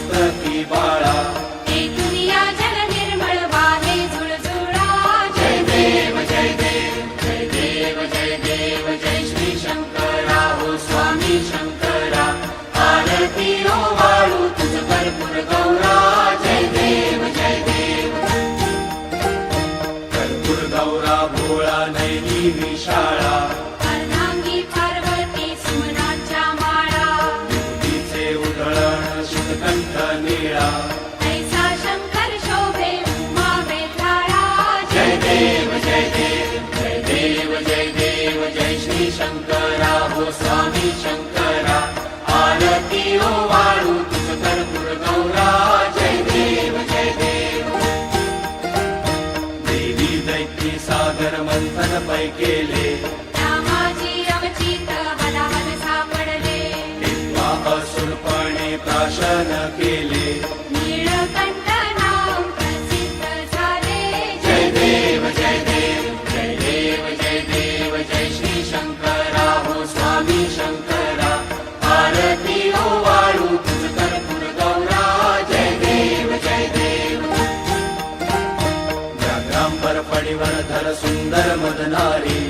मस्तकी बाळा हे दुनिया जल निर्मळ वाहे झुळझुळा जय देव जय देव जय देव जय देव जय श्री शंकरा हो स्वामी शंकरा आरती ओवाळू तुझ कर्पूर गौरा जय देव जय देव कर्पूर गौरा भोळा नैनी विशाळा अर्धांगी पार्वती सुमनाच्या माळा तिचे उधळण शुद्धकंठ निळा ऐसा शंकर शोभे उमा वेताळा जय देव जय देव जय देव जय देव जय श्री शंकरा हो स्वामी शंकरा आरती ओवाळू तुझ कर्पूर गौरा जय देव जय देव देवी दैत्य सागर मंथन पै केले रामाची अवचित हलाहल सापडले तेव्हा असुरपणे प्राशन केले नीळकंठ नाम प्रसिद्ध झाले जय देव जय देव जय देव जय देव जय श्री शंकरा हो स्वामी शंकरा आरती ओवाळू तुझ कर्पूर गौरा जय देव जय देव व्याघ्रांबर फणीवर धर सुंदर मदनारी